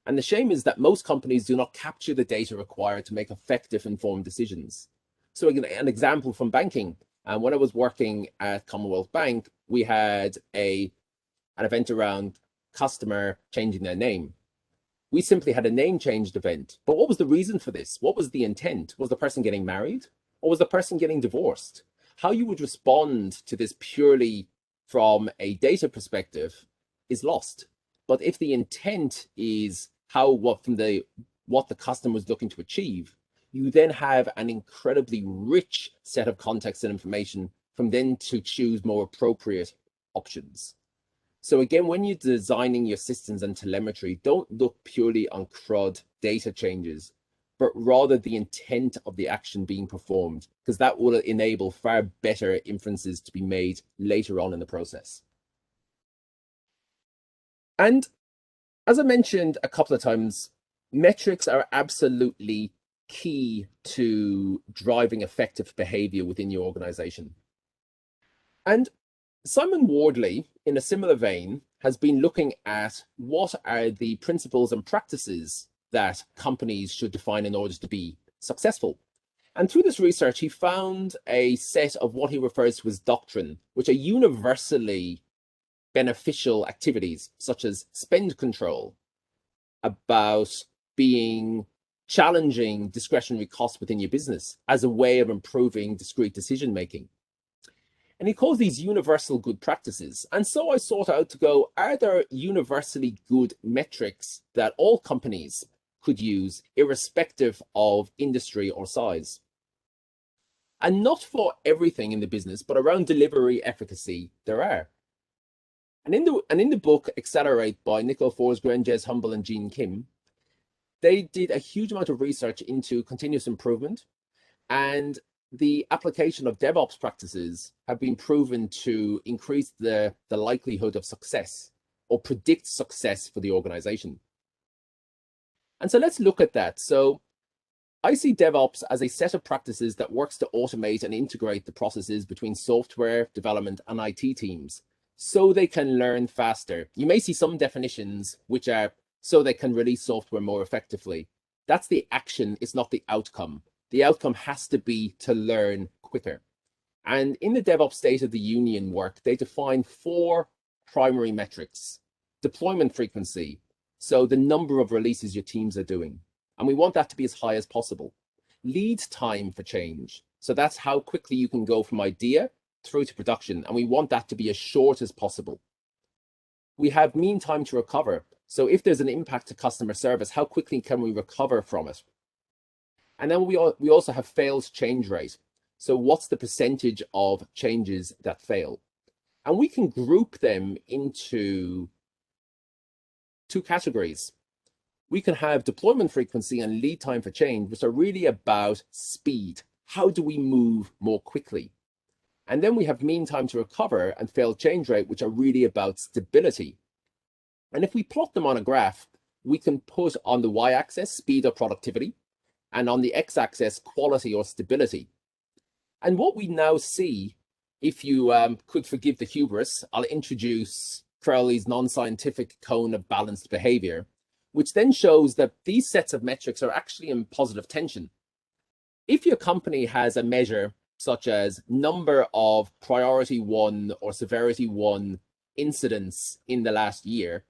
And the shame is that most companies do not capture the data required to make effective, informed decisions. So again, an example from banking, when I was working at Commonwealth Bank, we had an event around customer changing their name. We simply had a name changed event. But what was the reason for this? What was the intent? Was the person getting married or was the person getting divorced? How you would respond to this purely from a data perspective is lost. But if the intent is what the customer was looking to achieve, you then have an incredibly rich set of context and information from then to choose more appropriate options. So again, when you're designing your systems and telemetry, don't look purely on CRUD data changes, but rather the intent of the action being performed, because that will enable far better inferences to be made later on in the process. And as I mentioned a couple of times, metrics are absolutely key to driving effective behavior within your organization. And Simon Wardley, in a similar vein, has been looking at what are the principles and practices that companies should define in order to be successful. And through this research, he found a set of what he refers to as doctrine, which are universally beneficial activities, such as spend control, about being challenging discretionary costs within your business as a way of improving discrete decision making. And he calls these universal good practices. And so I sought out to go, are there universally good metrics that all companies could use irrespective of industry or size? And not for everything in the business, but around delivery efficacy, there are. And in the book Accelerate by Nicole Forsgren, Jez Humble, and Gene Kim, they did a huge amount of research into continuous improvement, and the application of DevOps practices have been proven to increase the likelihood of success or predict success for the organization. And so let's look at that. So I see DevOps as a set of practices that works to automate and integrate the processes between software development and IT teams so they can learn faster. You may see some definitions which are so they can release software more effectively. That's the action, it's not the outcome. The outcome has to be to learn quicker. And in the DevOps State of the Union work, they define 4 primary metrics. Deployment frequency, so the number of releases your teams are doing. And we want that to be as high as possible. Lead time for change, so that's how quickly you can go from idea through to production. And we want that to be as short as possible. We have mean time to recover. So if there's an impact to customer service, how quickly can we recover from it? And then we also have failed change rate. So what's the percentage of changes that fail? And we can group them into 2 categories. We can have deployment frequency and lead time for change, which are really about speed. How do we move more quickly? And then we have mean time to recover and failed change rate, which are really about stability. And if we plot them on a graph, we can put on the y-axis speed or productivity, and on the x-axis quality or stability. And what we now see, if you could forgive the hubris, I'll introduce Crowley's non-scientific cone of balanced behavior, which then shows that these sets of metrics are actually in positive tension. If your company has a measure such as number of priority 1 or severity 1 incidents in the last year,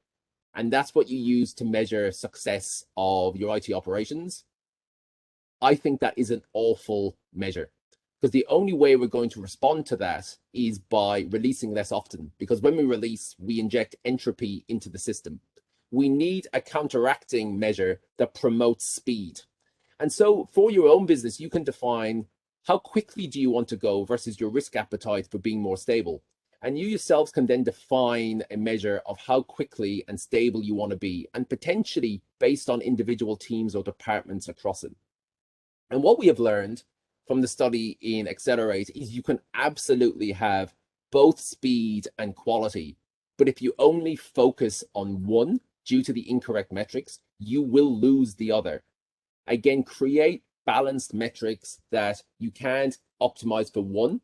and that's what you use to measure success of your IT operations, I think that is an awful measure, because the only way we're going to respond to that is by releasing less often, because when we release, we inject entropy into the system. We need a counteracting measure that promotes speed. And so for your own business, you can define how quickly do you want to go versus your risk appetite for being more stable. And you yourselves can then define a measure of how quickly and stable you want to be, and potentially based on individual teams or departments across it. And what we have learned from the study in Accelerate is you can absolutely have both speed and quality. But if you only focus on one due to the incorrect metrics, you will lose the other. Again, create balanced metrics that you can't optimize for one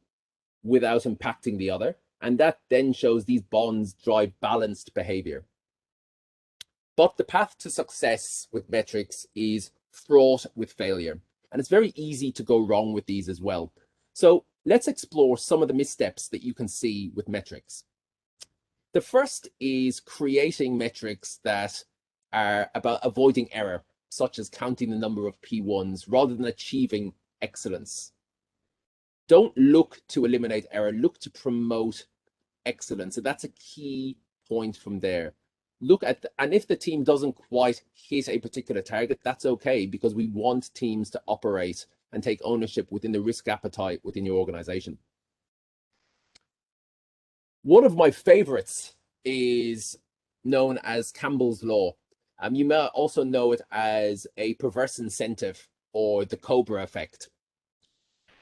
without impacting the other. And that then shows these bonds drive balanced behavior. But the path to success with metrics is fraught with failure. And it's very easy to go wrong with these as well. So let's explore some of the missteps that you can see with metrics. The first is creating metrics that are about avoiding error, such as counting the number of P1s rather than achieving excellence. Don't look to eliminate error, look to promote excellence. So that's a key point from there. Look at, and if the team doesn't quite hit a particular target, that's okay, because we want teams to operate and take ownership within the risk appetite within your organization. One of my favorites is known as Campbell's Law. You may also know it as a perverse incentive or the Cobra effect.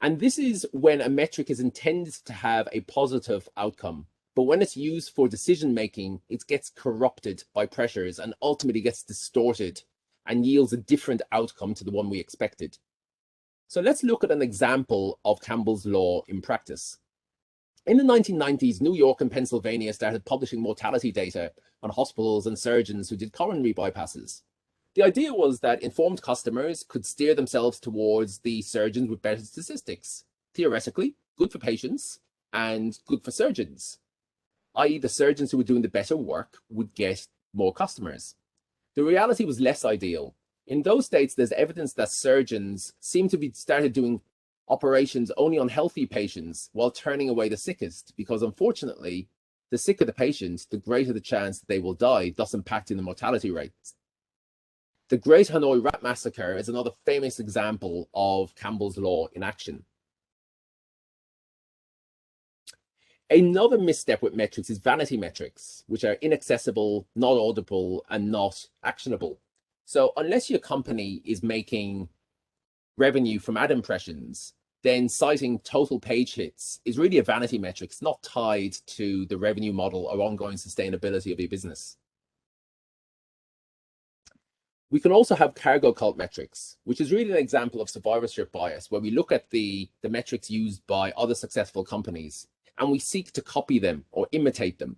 And this is when a metric is intended to have a positive outcome, but when it's used for decision making, it gets corrupted by pressures and ultimately gets distorted and yields a different outcome to the one we expected. So let's look at an example of Campbell's Law in practice. In the 1990s, New York and Pennsylvania started publishing mortality data on hospitals and surgeons who did coronary bypasses. The idea was that informed customers could steer themselves towards the surgeons with better statistics. Theoretically, good for patients and good for surgeons, i.e. the surgeons who were doing the better work would get more customers. The reality was less ideal. In those states, there's evidence that surgeons seem to be started doing operations only on healthy patients while turning away the sickest, because unfortunately, the sicker the patient, the greater the chance that they will die, thus impacting the mortality rates. The Great Hanoi Rat Massacre is another famous example of Campbell's Law in action. Another misstep with metrics is vanity metrics, which are inaccessible, not audible, and not actionable. So unless your company is making revenue from ad impressions, then citing total page hits is really a vanity metric. It's not tied to the revenue model or ongoing sustainability of your business. We can also have cargo cult metrics, which is really an example of survivorship bias, where we look at the metrics used by other successful companies and we seek to copy them or imitate them.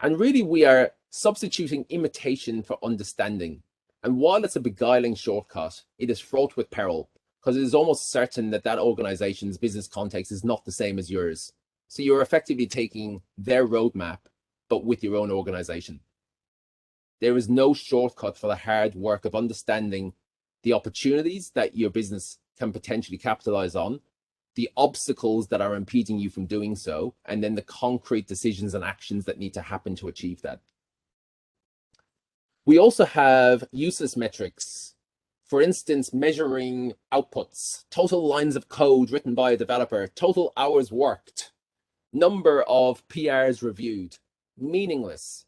And really, we are substituting imitation for understanding. And while it's a beguiling shortcut, it is fraught with peril, because it is almost certain that that organization's business context is not the same as yours. So you're effectively taking their roadmap, but with your own organization. There is no shortcut for the hard work of understanding the opportunities that your business can potentially capitalize on, the obstacles that are impeding you from doing so, and then the concrete decisions and actions that need to happen to achieve that. We also have useless metrics. For instance, measuring outputs, total lines of code written by a developer, total hours worked, number of PRs reviewed, meaningless.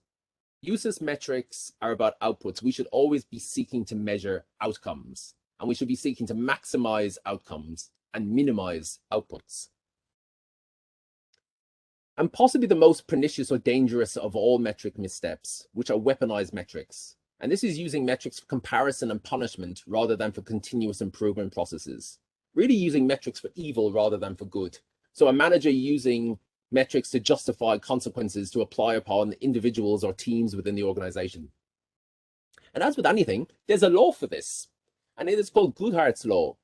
Useless metrics are about outputs. We should always be seeking to measure outcomes, and we should be seeking to maximize outcomes and minimize outputs. And possibly the most pernicious or dangerous of all metric missteps, which are weaponized metrics. And this is using metrics for comparison and punishment rather than for continuous improvement processes. Really using metrics for evil rather than for good. So a manager using metrics to justify consequences to apply upon individuals or teams within the organization. And as with anything, there's a law for this, and it is called Goodhart's law.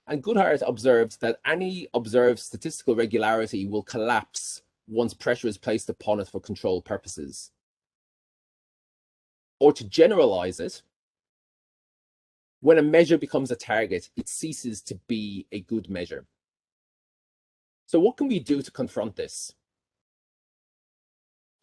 And Goodhart observed that any observed statistical regularity will collapse once pressure is placed upon it for control purposes. Or to generalize it, when a measure becomes a target, it ceases to be a good measure. So what can we do to confront this?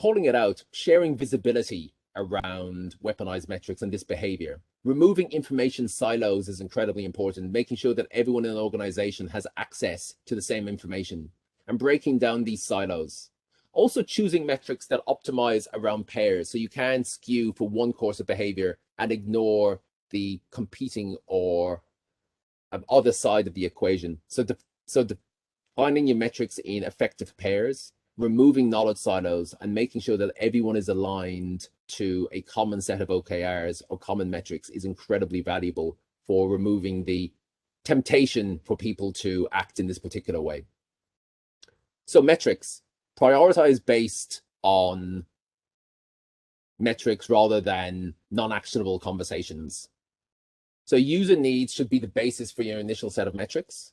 Calling it out, sharing visibility around weaponized metrics and this behavior. Removing information silos is incredibly important, making sure that everyone in an organization has access to the same information and breaking down these silos. Also choosing metrics that optimize around pairs, so you can skew for one course of behavior and ignore the competing or other side of the equation. So defining your metrics in effective pairs, removing knowledge silos, and making sure that everyone is aligned to a common set of OKRs or common metrics is incredibly valuable for removing the temptation for people to act in this particular way. So metrics, prioritize based on metrics rather than non-actionable conversations. So user needs should be the basis for your initial set of metrics,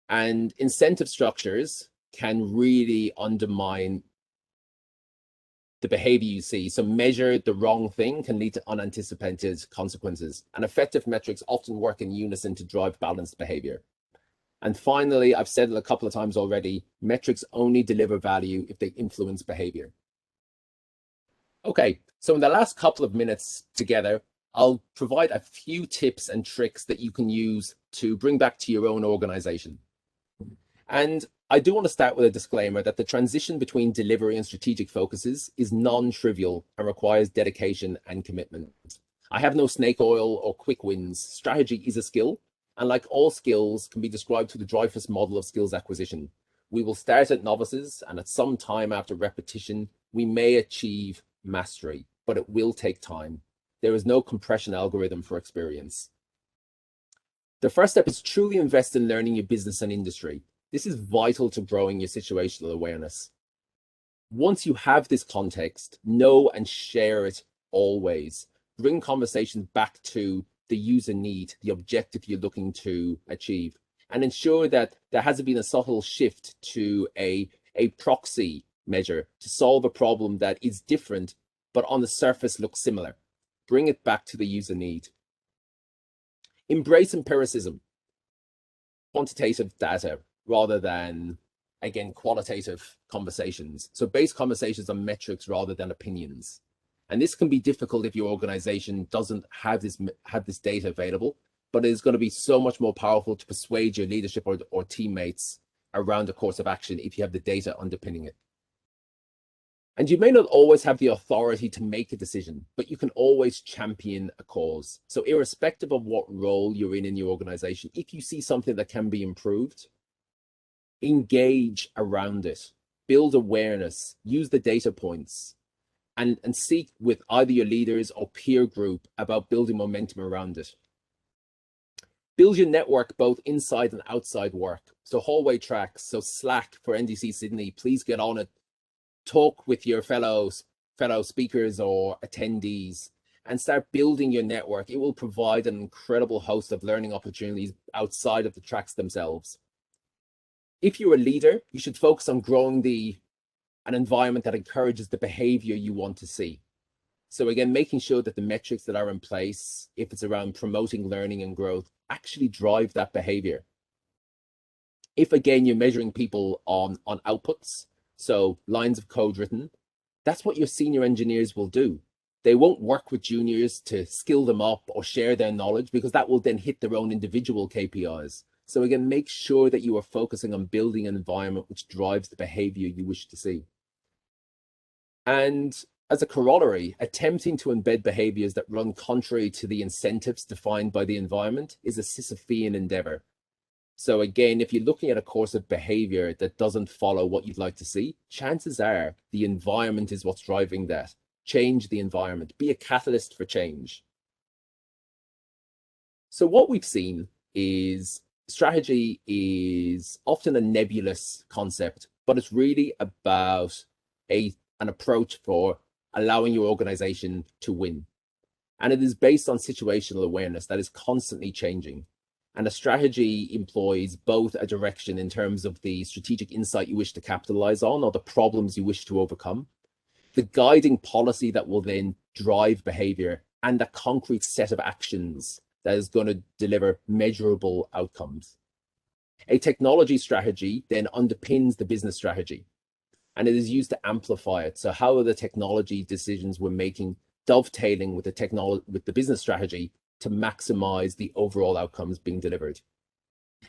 and incentive structures can really undermine the behavior you see. So measure the wrong thing can lead to unanticipated consequences. And effective metrics often work in unison to drive balanced behavior. And finally, I've said it a couple of times already, metrics only deliver value if they influence behavior. Okay, so in the last couple of minutes together, I'll provide a few tips and tricks that you can use to bring back to your own organization. And I do want to start with a disclaimer that the transition between delivery and strategic focuses is non-trivial and requires dedication and commitment. I have no snake oil or quick wins. Strategy is a skill, and like all skills, can be described through the Dreyfus model of skills acquisition. We will start at novices, and at some time after repetition, we may achieve mastery, but it will take time. There is no compression algorithm for experience. The first step is truly invest in learning your business and industry. This is vital to growing your situational awareness. Once you have this context, know and share it always. Bring conversations back to the user need, the objective you're looking to achieve, and ensure that there hasn't been a subtle shift to a proxy measure to solve a problem that is different, but on the surface looks similar. Bring it back to the user need. Embrace empiricism, quantitative data, rather than, again, qualitative conversations. So base conversations on metrics rather than opinions. And this can be difficult if your organization doesn't have this data available, but it is going to be so much more powerful to persuade your leadership or teammates around a course of action if you have the data underpinning it. And you may not always have the authority to make a decision, but you can always champion a cause. So irrespective of what role you're in your organization, if you see something that can be improved, engage around it, build awareness, use the data points, and seek with either your leaders or peer group about building momentum around it. Build your network both inside and outside work. So hallway tracks, so Slack for NDC Sydney, please get on it. Talk with your fellow speakers or attendees and start building your network. It will provide an incredible host of learning opportunities outside of the tracks themselves. If you're a leader, you should focus on growing an environment that encourages the behavior you want to see. So again, making sure that the metrics that are in place, if it's around promoting learning and growth, actually drive that behavior. If again, you're measuring people on outputs, so lines of code written, that's what your senior engineers will do. They won't work with juniors to skill them up or share their knowledge because that will then hit their own individual KPIs. So again, make sure that you are focusing on building an environment which drives the behavior you wish to see. And as a corollary, attempting to embed behaviors that run contrary to the incentives defined by the environment is a Sisyphean endeavor. So again, if you're looking at a course of behavior that doesn't follow what you'd like to see, chances are the environment is what's driving that. Change the environment, be a catalyst for change. So what we've seen is strategy is often a nebulous concept, but it's really about an approach for allowing your organization to win. And it is based on situational awareness that is constantly changing. And a strategy employs both a direction in terms of the strategic insight you wish to capitalize on or the problems you wish to overcome, the guiding policy that will then drive behavior, and a concrete set of actions that is going to deliver measurable outcomes. A technology strategy then underpins the business strategy, and it is used to amplify it. So how are the technology decisions we're making dovetailing with the business strategy to maximize the overall outcomes being delivered?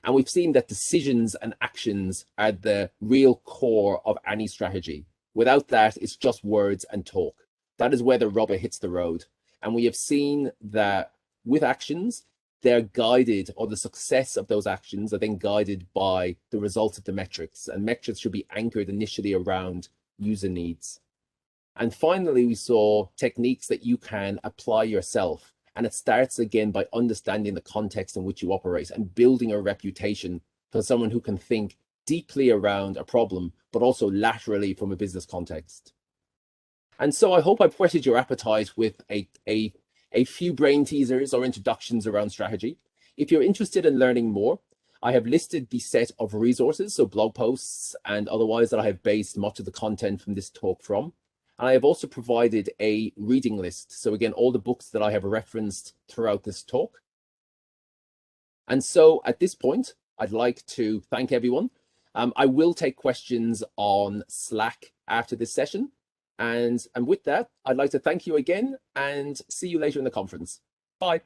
And we've seen that decisions and actions are the real core of any strategy. Without that, it's just words and talk. That is where the rubber hits the road. And we have seen that with actions, they're guided, or the success of those actions are then guided by the results of the metrics. And metrics should be anchored initially around user needs. And finally, we saw techniques that you can apply yourself. And it starts again by understanding the context in which you operate and building a reputation for someone who can think deeply around a problem, but also laterally from a business context. And so I hope I've whetted your appetite with a few brain teasers or introductions around strategy. If you're interested in learning more, I have listed the set of resources, so blog posts and otherwise, that I have based much of the content from this talk from. And I have also provided a reading list. So again, all the books that I have referenced throughout this talk. And so at this point, I'd like to thank everyone. I will take questions on Slack after this session. And with that, I'd like to thank you again and see you later in the conference. Bye.